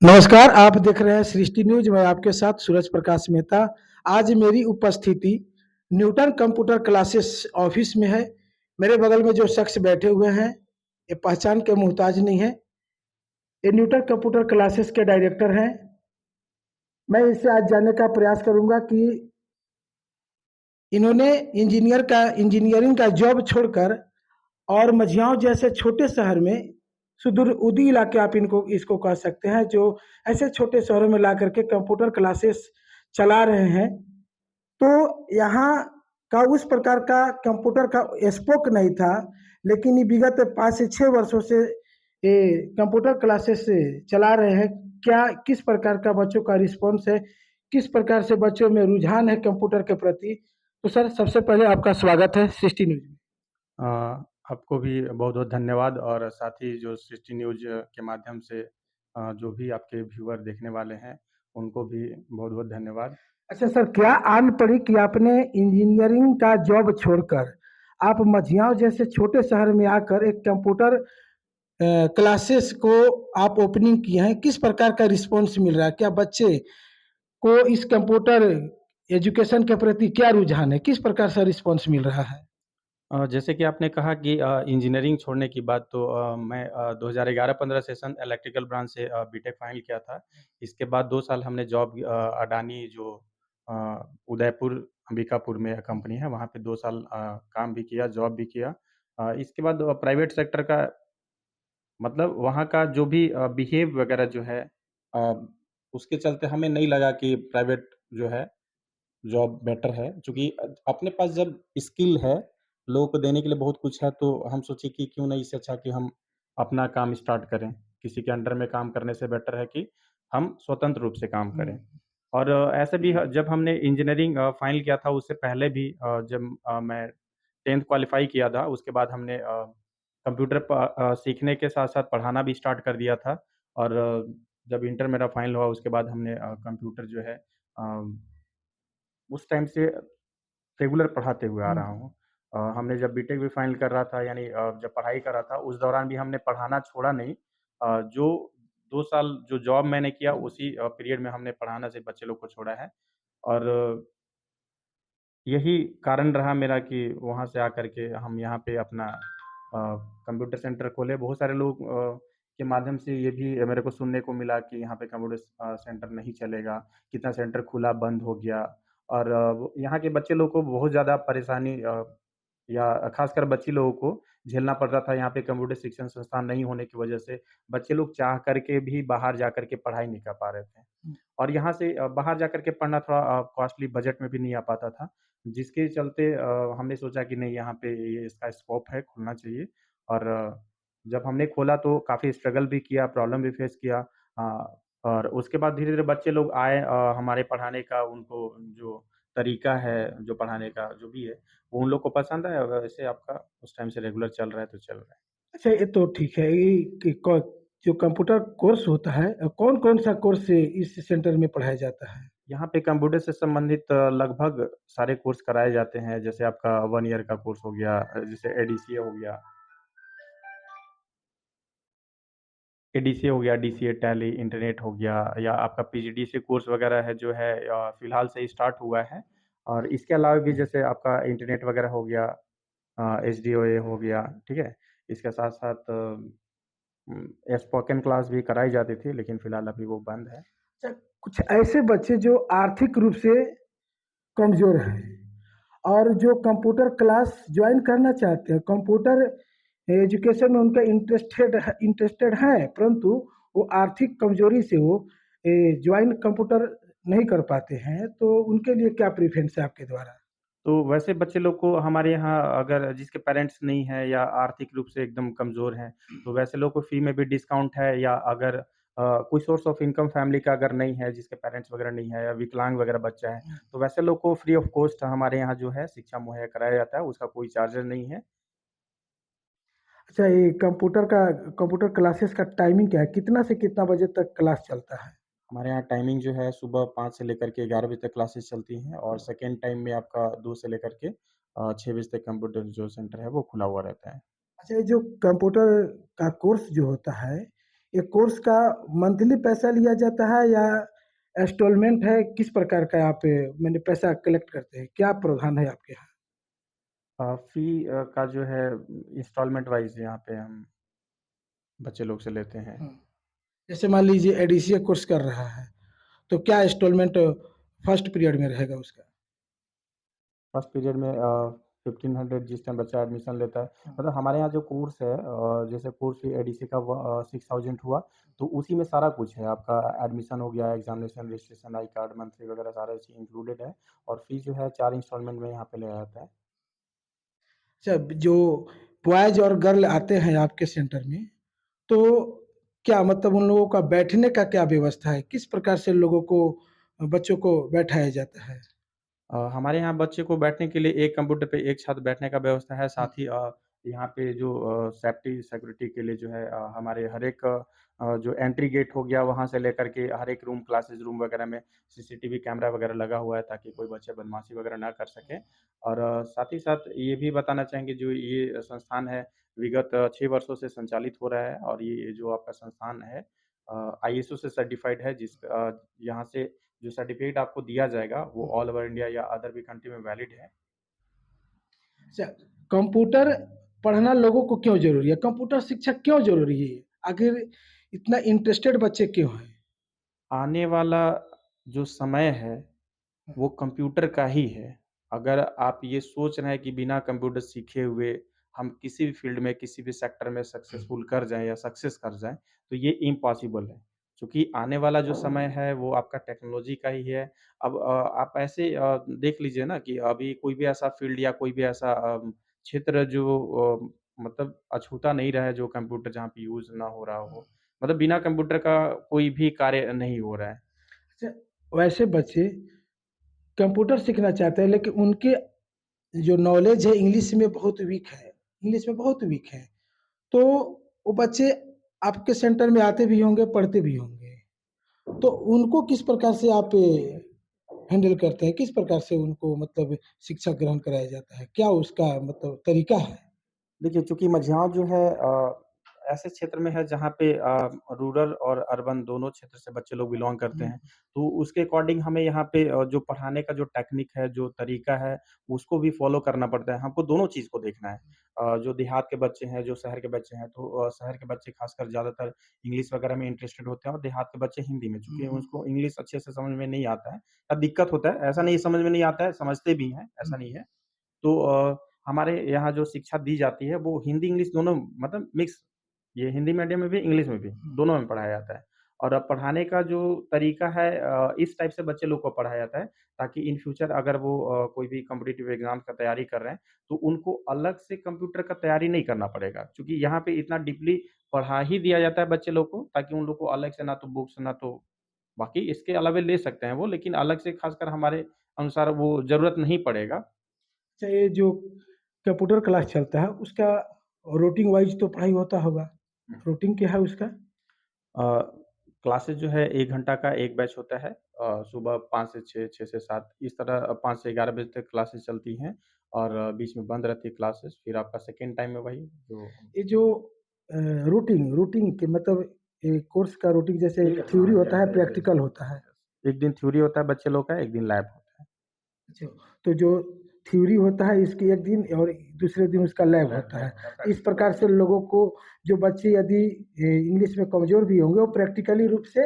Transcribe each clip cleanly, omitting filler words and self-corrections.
नमस्कार, आप देख रहे हैं सृष्टि न्यूज़, मैं आपके साथ सूरज प्रकाश मेहता। आज मेरी उपस्थिति न्यूटन कंप्यूटर क्लासेस ऑफिस में है। मेरे बगल में जो शख्स बैठे हुए हैं, ये पहचान के मोहताज नहीं है। ये न्यूटन कंप्यूटर क्लासेस के डायरेक्टर हैं। मैं इससे आज जानने का प्रयास करूंगा कि इन्होंने इंजीनियरिंग का जॉब छोड़कर और मझियाओं जैसे छोटे शहर में सुदूर उदी इलाके आप इनको इसको कह सकते हैं, जो ऐसे छोटे शहरों में ला करके कंप्यूटर क्लासेस चला रहे हैं। तो यहाँ का उस प्रकार का कंप्यूटर का स्कोप नहीं था, लेकिन ये विगत 5 से 6 वर्षों से ये कंप्यूटर क्लासेस से चला रहे हैं। क्या किस प्रकार का बच्चों का रिस्पॉन्स है, किस प्रकार से बच्चों में रुझान है कंप्यूटर के प्रति। तो सर, सबसे पहले आपका स्वागत है सृष्टि न्यूज में। अ, आपको भी बहुत-बहुत धन्यवाद और साथ ही जो सृष्टि न्यूज़ के माध्यम से जो भी आपके व्यूअर देखने वाले हैं, उनको भी बहुत-बहुत धन्यवाद। अच्छा सर, क्या आन पड़ी कि आपने इंजीनियरिंग का जॉब छोड़कर आप मझियाओं जैसे छोटे शहर में आकर एक कंप्यूटर क्लासेस को आप ओपनिंग किए हैं। किस प्रकार का रिस्पॉन्स मिल रहा है? क्या बच्चे को इस कंप्यूटर एजुकेशन के प्रति क्या रुझान है? किस प्रकार से रिस्पॉन्स मिल रहा है? जैसे कि आपने कहा कि इंजीनियरिंग छोड़ने की बात तो मैं 2011-15 सेशन इलेक्ट्रिकल ब्रांच से बीटेक फाइनल किया था। इसके बाद 2 साल हमने जॉब अडानी जो अ, उदयपुर अंबिकापुर में कंपनी है, वहाँ पे 2 साल काम भी किया, जॉब भी किया। इसके बाद प्राइवेट सेक्टर का मतलब वहाँ का जो भी बिहेव वगैरह जो है अ, उसके चलते हमें नहीं लगा कि प्राइवेट जो है जॉब बेटर है। चूँकि अपने पास जब स्किल है, लोगों को देने के लिए बहुत कुछ है, तो हम सोचे कि क्यों नहीं इससे अच्छा कि हम अपना काम स्टार्ट करें। किसी के अंडर में काम करने से बेटर है कि हम स्वतंत्र रूप से काम करें। और ऐसे भी जब हमने इंजीनियरिंग फाइनल किया था उससे पहले भी जब मैं 10th क्वालीफाई किया था, उसके बाद हमने कंप्यूटर सीखने के साथ-साथ पढ़ाना भी स्टार्ट कर दिया था और जब इंटर मेरा फाइनल हुआ उसके बाद हमने कंप्यूटर जो है उस टाइम से रेगुलर पढ़ाते हुए आ रहा हुँ। हूँ। हमने जब बीटेक भी फाइनल कर रहा था यानी जब पढ़ाई कर रहा था उस दौरान भी हमने पढ़ाना छोड़ा नहीं। जो 2 साल जो जॉब मैंने किया उसी पीरियड में हमने पढ़ाना सिर्फ़ बच्चे लोग को छोड़ा है और यही कारण रहा मेरा कि वहाँ से आकर के हम यहाँ पे अपना कंप्यूटर सेंटर खोले। बहुत सारे लोग के माध्यम से ये भी मेरे को सुनने को मिला कि यहाँ पे कंप्यूटर सेंटर नहीं चलेगा, कितना सेंटर खुला बंद हो गया और वो यहाँ के बच्चे लोग को बहुत ज़्यादा परेशानी या ख़ासकर बच्ची लोगों को झेलना पड़ रहा था यहाँ पे कंप्यूटर शिक्षण संस्थान नहीं होने की वजह से, बच्चे लोग चाह कर के भी बाहर जा कर के पढ़ाई नहीं कर पा रहे थे। और यहाँ से बाहर जाकर के पढ़ना थोड़ा कॉस्टली बजट में भी नहीं आ पाता था, जिसके चलते हमने सोचा कि नहीं यहाँ पे ये इसका स्कोप है, खुलना चाहिए और जब हमने खोला तो काफ़ी स्ट्रगल भी किया, प्रॉब्लम भी फेस किया और उसके बाद धीरे-धीरे बच्चे लोग आए हमारे पढ़ाने का उनको जो तरीका है, जो पढ़ाने का जो भी है, वो उन लोग को पसंद आया वैसे आपका उस टाइम से रेगुलर चल रहा है तो चल रहा है। अच्छा, ये तो ठीक है। ये कि क जो कंप्यूटर कोर्स होता है, कौन-कौन सा कोर्स इस सेंटर में पढ़ाया जाता है? यहाँ पे कंप्यूटर से संबंधित लगभग सारे कोर्स कराए जाते हैं, जैसे आपका 1 ईयर का कोर्स हो गया जैसे एडीसीए हो गया, डीसीए, टैली, इंटरनेट हो गया या आपका पीजीडीसीए कोर्स वगैरह है जो है फिलहाल से ही स्टार्ट हुआ है और इसके अलावा भी जैसे आपका इंटरनेट वगैरह हो गया एसडीओए हो गया, ठीक है? इसके साथ-साथ स्पोकन क्लास भी कराई जाती थी, लेकिन फिलहाल अभी वो बंद है। अच्छा, कुछ ऐसे बच्चे जो आर्थिक रूप से कमज़ोर हैं और जो कंप्यूटर क्लास जॉइन करना चाहते हैं, कंप्यूटर एजुकेशन में उनका इंटरेस्टेड हैं, परंतु वो आर्थिक कमज़ोरी से वो जॉइन कंप्यूटर नहीं कर पाते हैं, तो उनके लिए क्या प्रेफ़रेंस है आपके द्वारा? तो वैसे बच्चे लोग को हमारे यहाँ अगर जिसके पेरेंट्स नहीं हैं या आर्थिक रूप से एकदम कमज़ोर हैं, तो वैसे लोग को फ़ी में भी डिस्काउंट है या अगर कोई सोर्स ऑफ इनकम फैमिली का अगर नहीं है, जिसके पेरेंट्स वगैरह नहीं है या विकलांग वगैरह बच्चा है, तो वैसे लोग को फ्री ऑफ कॉस्ट हमारे यहाँ जो है शिक्षा मुहैया कराया जाता है, उसका कोई चार्जेज़ नहीं है। अच्छा, ये कंप्यूटर क्लासेस का टाइमिंग क्या है? कितना से कितना बजे तक क्लास चलता है? हमारे यहाँ टाइमिंग जो है सुबह 5 से लेकर के 11 बजे तक क्लासेस चलती हैं और सेकंड टाइम में आपका 2 से लेकर के 6 बजे तक कंप्यूटर जो सेंटर है वो खुला हुआ रहता है। अच्छा, ये जो कंप्यूटर का कोर्स जो होता है, ये कोर्स का मंथली पैसा लिया जाता है या इंस्टॉलमेंट है? किस प्रकार का आप मैंने पैसा कलेक्ट करते हैं? क्या प्रावधान है आपके यहाँ? फ़ी का जो है इंस्टॉलमेंट वाइज़ यहाँ पे हम बच्चे लोग से लेते हैं। हुँ। जैसे मान लीजिए एडीसीए कोर्स कर रहा है, तो क्या इंस्टॉलमेंट फर्स्ट पीरियड में रहेगा उसका? फर्स्ट पीरियड में 1500 जिस टाइम बच्चा एडमिशन लेता है, हाँ। मतलब हमारे यहाँ जो कोर्स है जैसे कोर्स फी एडीसी का 6000 हुआ, तो उसी में सारा कुछ है। आपका एडमिशन हो गया, examination, registration, I card, monthly वगैरह सारा चीज़ इंक्लूडेड है और फ़ीस जो है 4 इंस्टॉलमेंट में यहाँ पे लिया जाता है। अच्छा, जो बॉयज़ और गर्ल आते हैं आपके सेंटर में, तो क्या मतलब उन लोगों का बैठने का क्या व्यवस्था है? किस प्रकार से लोगों को बच्चों को बैठाया जाता है? हमारे यहाँ बच्चे को बैठने के लिए एक कंप्यूटर पे एक साथ बैठने का व्यवस्था है, हुँ। साथ ही यहाँ पे जो सेफ्टी सिक्योरिटी के लिए जो है हमारे हर एक जो एंट्री गेट हो गया वहाँ से लेकर के हर एक रूम क्लासेस रूम वगैरह में सीसीटीवी कैमरा वगैरह लगा हुआ है ताकि कोई बच्चे बदमाशी वगैरह ना कर सकें। और साथ ही साथ ये भी बताना चाहेंगे जो ये संस्थान है विगत 6 वर्षों से संचालित हो रहा है और ये जो आपका संस्थान है आईएसओ से सर्टिफाइड है यहाँ से जो सर्टिफिकेट आपको दिया जाएगा वो ऑल ओवर इंडिया या अदर भी कंट्री में वैलिड है। अच्छा, कंप्यूटर पढ़ना लोगों को क्यों ज़रूरी है? कंप्यूटर शिक्षा क्यों ज़रूरी है? आखिर इतना इंटरेस्टेड बच्चे क्यों हैं? आने वाला जो समय है वो कंप्यूटर का ही है। अगर आप ये सोच रहे हैं कि बिना कंप्यूटर सीखे हुए हम किसी भी फ़ील्ड में, किसी भी सेक्टर में सक्सेसफुल कर जाएँ या सक्सेस कर जाएँ, तो ये इम्पॉसिबल है। क्योंकि आने वाला जो समय है वो आपका टेक्नोलॉजी का ही है। अब आप ऐसे देख लीजिए ना कि अभी कोई भी ऐसा फ़ील्ड या कोई भी ऐसा क्षेत्र जो मतलब अछूता नहीं रहा है जो कंप्यूटर जहाँ पे यूज़ ना हो रहा हो। मतलब बिना कंप्यूटर का कोई भी कार्य नहीं हो रहा है। अच्छा, वैसे बच्चे कंप्यूटर सीखना चाहते हैं लेकिन उनके जो नॉलेज है इंग्लिश में बहुत वीक है, इंग्लिश में बहुत वीक है। तो वो बच्चे आपके सेंटर में आते भी होंगे, पढ़ते भी होंगे। तो उनको किस प्रकार से आप हैंडल करते हैं? किस प्रकार से उनको मतलब शिक्षा ग्रहण कराया जाता है? क्या उसका मतलब तरीका है? देखिए, चूँकि मझगाँव जो है ऐसे क्षेत्र में है जहाँ पे रूरल और अर्बन दोनों क्षेत्र से बच्चे लोग बिलॉन्ग करते हुँ, हैं। तो उसके अकॉर्डिंग हमें यहाँ पे जो पढ़ाने का जो टेक्निक है, जो तरीका है, उसको भी फ़ॉलो करना पड़ता है। हमको दोनों चीज़ को देखना है। जो देहात के बच्चे हैं, जो शहर के बच्चे हैं, तो शहर के बच्चे ख़ासकर ज़्यादातर इंग्लिश वगैरह में इंटरेस्टेड होते हैं और देहात के बच्चे हिंदी में, हुँ, चूँकि हुँ, उसको इंग्लिश अच्छे से समझ में नहीं आता है या दिक्कत होता है। ऐसा नहीं समझ में नहीं आता है, समझते भी हैं, हुँ। ऐसा नहीं है। तो हमारे यहाँ जो शिक्षा दी जाती है वो हिंदी इंग्लिश दोनों मतलब मिक्स ये हिंदी मीडियम में भी इंग्लिश में भी हुँ। दोनों में पढ़ाया जाता है। और अब पढ़ाने का जो तरीका है इस टाइप से बच्चे लोग को पढ़ाया जाता है ताकि इन फ्यूचर अगर वो कोई भी कॉम्पिटिटिव एग्ज़ाम का तैयारी कर रहे हैं तो उनको अलग से कंप्यूटर का तैयारी नहीं करना पड़ेगा। क्योंकि यहाँ पे इतना डीपली पढ़ा ही दिया जाता है बच्चे लोग को ताकि उन लोग को अलग से ना तो बुक्स ना तो बाकी इसके अलावे ले सकते हैं वो लेकिन अलग से खासकर हमारे अनुसार वो ज़रूरत नहीं पड़ेगा। अच्छा, ये जो कंप्यूटर क्लास चलता है उसका रूटीन वाइज़ तो पढ़ाई होता होगा? रूटीन क्या है उसका? अ, क्लासेस जो है 1 घंटा का 1 बैच होता है। सुबह 5 से 6, 6 से 7 इस तरह 5 से 11 बजे तक क्लासेस चलती हैं और बीच में बंद रहती है क्लासेस। फिर आपका सेकंड टाइम में वही जो ये जो रूटीन रूटीन के मतलब ये कोर्स का रूटीन जैसे ठीक एक है। थ्योरी हाँ, होता यस, है, यस, यस, प्रैक्टिकल यस, होता है। यस। एक दिन थ्योरी होता है बच्चे लोग का, एक दिन लैब होता है। अच्छा, तो जो थ्योरी होता है इसकी एक दिन और दूसरे दिन उसका लैब लैब होता है। लैब होता है, इस प्रैक्टिकल प्रकार होता से है। लोगों को जो बच्चे यदि इंग्लिश में कमज़ोर भी होंगे, वो प्रैक्टिकली रूप से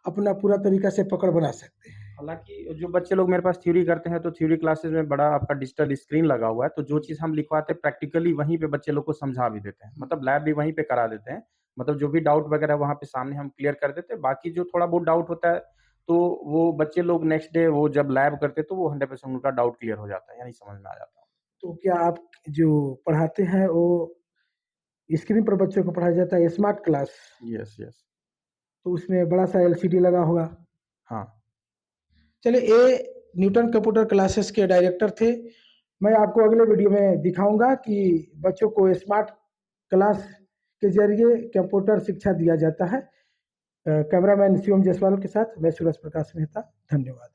अपना पूरा तरीका से पकड़ बना सकते हैं। हालाँकि जो बच्चे लोग मेरे पास थ्योरी करते हैं, तो थ्योरी क्लासेस में बड़ा आपका डिजिटल स्क्रीन लगा हुआ है, तो जो हुँ, चीज़ हम लिखवाते हैं प्रैक्टिकली वहीं पे बच्चे लोग को समझा भी देते हैं। हुँ। मतलब लैब भी वहीं पे करा देते हैं। मतलब जो भी डाउट वगैरह वहाँ पे सामने हम क्लियर कर देते हैं। बाकी जो थोड़ा बहुत डाउट होता है, तो वो बच्चे लोग नेक्स्ट डे वो जब लैब करते हैं, तो वो 100% उनका डाउट क्लियर हो जाता है, यानी समझ में आ जाता है। तो क्या आप जो पढ़ाते हैं वो स्क्रीन पर बच्चों को पढ़ाया जाता है स्मार्ट क्लास, यस, यस। तो उसमें बड़ा-सा एलसीडी लगा होगा? हाँ। चलिए ये न्यूटन कंप्यूटर क्लासेस के डायरेक्टर थे। मैं आपको अगले वीडियो में दिखाऊँगा कि बच्चों को स्मार्ट क्लास के ज़रिए कंप्यूटर शिक्षा दिया जाता है। कैमरामैन शिवम जायसवाल के साथ मैं सूरज प्रकाश मेहता, धन्यवाद।